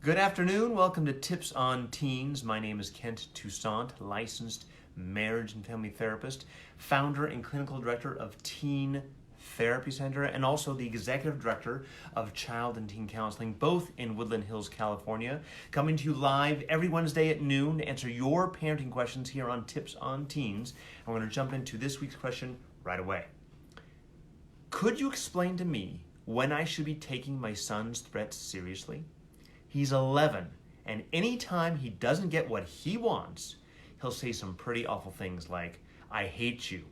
Good afternoon. Welcome to Tips on Teens. My name is Kent Toussaint, licensed marriage and family therapist, founder and clinical director of Teen Therapy Center, and also the executive director of Child and Teen Counseling, both in Woodland Hills, California. Coming to you live every Wednesday at noon to answer your parenting questions here on Tips on Teens. I'm going to jump into this week's question right away. Could you explain to me when I should be taking my son's threats seriously? He's 11, and anytime he doesn't get what he wants, he'll say some pretty awful things like, "I hate you,"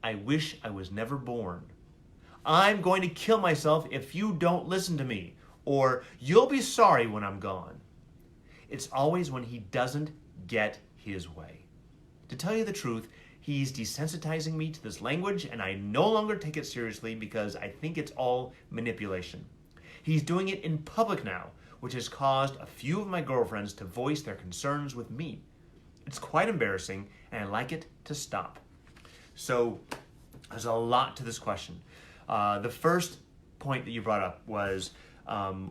"I wish I was never born," "I'm going to kill myself if you don't listen to me," or "You'll be sorry when I'm gone." It's always when he doesn't get his way. To tell you the truth, he's desensitizing me to this language, and I no longer take it seriously because I think it's all manipulation. He's doing it in public now, which has caused a few of my girlfriends to voice their concerns with me. It's quite embarrassing, and I'd like it to stop. So there's a lot to this question. The first point that you brought up was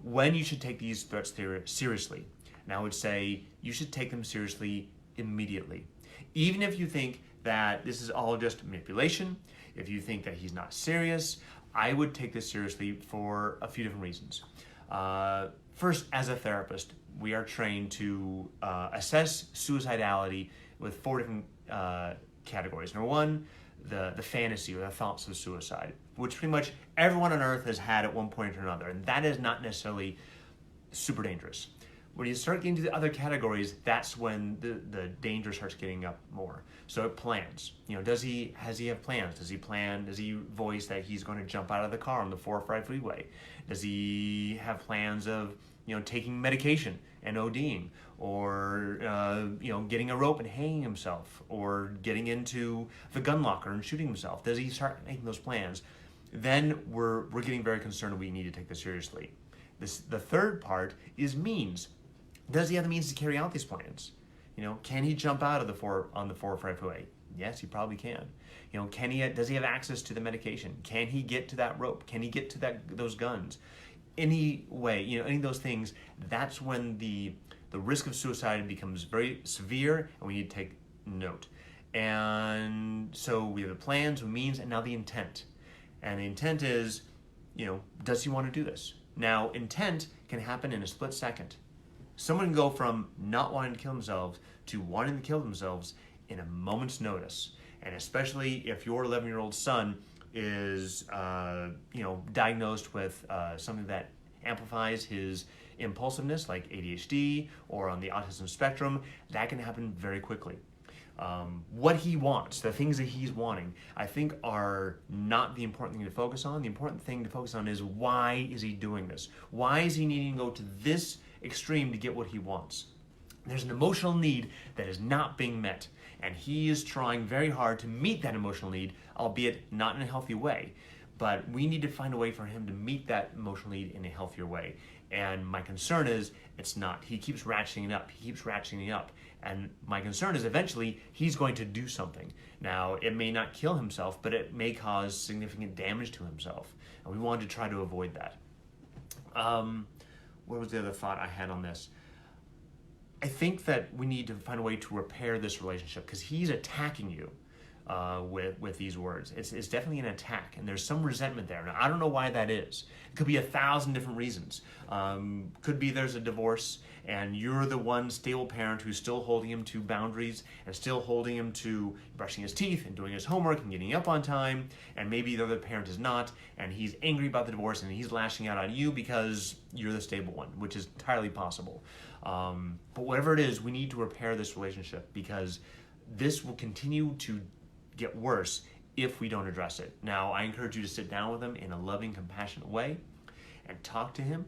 when you should take these threats seriously. And I would say you should take them seriously immediately. Even if you think that this is all just manipulation, if you think that he's not serious, I would take this seriously for a few different reasons. First, as a therapist, we are trained to assess suicidality with four different categories. Number one, the fantasy or the thoughts of suicide, which pretty much everyone on earth has had at one point or another, and that is not necessarily super dangerous. When you start getting to the other categories, that's when the danger starts getting up more. So it plans. Has he have plans? Does he voice that he's going to jump out of the car on the 405 freeway? Does he have plans of, taking medication and ODing, or, getting a rope and hanging himself, or getting into the gun locker and shooting himself? Does he start making those plans? Then we're getting very concerned and we need to take this seriously. The third part is means. Does he have the means to carry out these plans? Can he jump out of the 405 freeway? Yes, he probably can. Does he have access to the medication? Can he get to that rope? Can he get to those guns? Any way, any of those things, that's when the risk of suicide becomes very severe, and we need to take note. And so we have the plans, the means, and now the intent. And the intent is, does he want to do this? Now, intent can happen in a split second. Someone can go from not wanting to kill themselves to wanting to kill themselves in a moment's notice. And especially if your 11-year-old son is, diagnosed with something that amplifies his impulsiveness, like ADHD or on the autism spectrum, that can happen very quickly. What he wants, the things that he's wanting, I think are not the important thing to focus on. The important thing to focus on is, why is he doing this? Why is he needing to go to this extreme to get what he wants? There's an emotional need that is not being met, and he is trying very hard to meet that emotional need, albeit not in a healthy way. But we need to find a way for him to meet that emotional need in a healthier way. And my concern is it's not. He keeps ratcheting it up. And my concern is eventually he's going to do something. Now, it may not kill himself, but it may cause significant damage to himself. And we wanted to try to avoid that. What was the other thought I had on this? I think that we need to find a way to repair this relationship, because he's attacking you with these words. It's definitely an attack, and there's some resentment there. Now, I don't know why that is. It could be 1,000 different reasons. Could be there's a divorce, and you're the one stable parent who's still holding him to boundaries and still holding him to brushing his teeth and doing his homework and getting up on time, and maybe the other parent is not, and he's angry about the divorce and he's lashing out on you because you're the stable one, which is entirely possible. But whatever it is, we need to repair this relationship, because this will continue to get worse if we don't address it. Now, I encourage you to sit down with him in a loving, compassionate way and talk to him.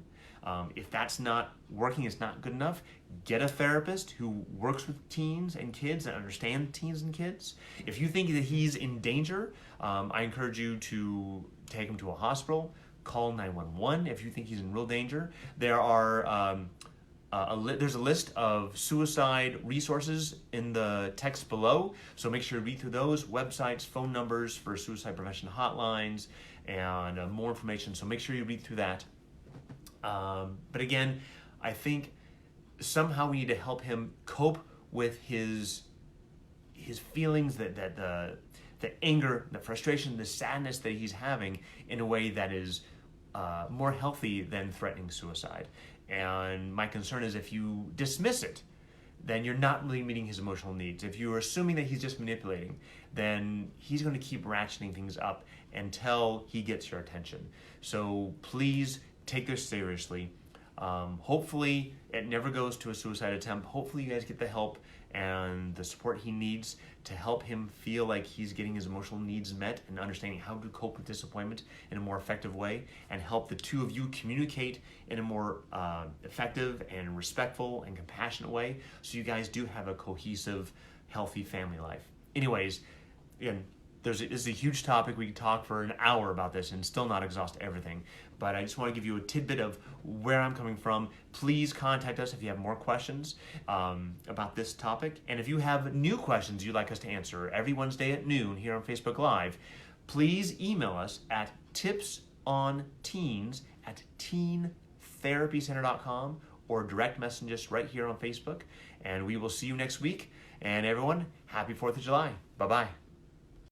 If that's not working, it's not good enough, get a therapist who works with teens and kids and understands teens and kids. If you think that he's in danger, I encourage you to take him to a hospital, call 911 if you think he's in real danger. There are there's a list of suicide resources in the text below, so make sure to read through those websites, phone numbers for suicide prevention hotlines, and more information, so make sure you read through that. But again, I think somehow we need to help him cope with his feelings, that the anger, the frustration, the sadness that he's having in a way that is more healthy than threatening suicide. And my concern is if you dismiss it, then you're not really meeting his emotional needs. If you're assuming that he's just manipulating, then he's going to keep ratcheting things up until he gets your attention. So please take this seriously. Hopefully it never goes to a suicide attempt. Hopefully you guys get the help and the support he needs to help him feel like he's getting his emotional needs met and understanding how to cope with disappointment in a more effective way, and help the two of you communicate in a more effective and respectful and compassionate way, so you guys do have a cohesive, healthy family life. Anyways, again, this is a huge topic. We could talk for an hour about this and still not exhaust everything. But I just want to give you a tidbit of where I'm coming from. Please contact us if you have more questions about this topic. And if you have new questions you'd like us to answer every Wednesday at noon here on Facebook Live, please email us at tipsonteens@teentherapycenter.com or direct message us right here on Facebook. And we will see you next week. And everyone, happy 4th of July. Bye-bye.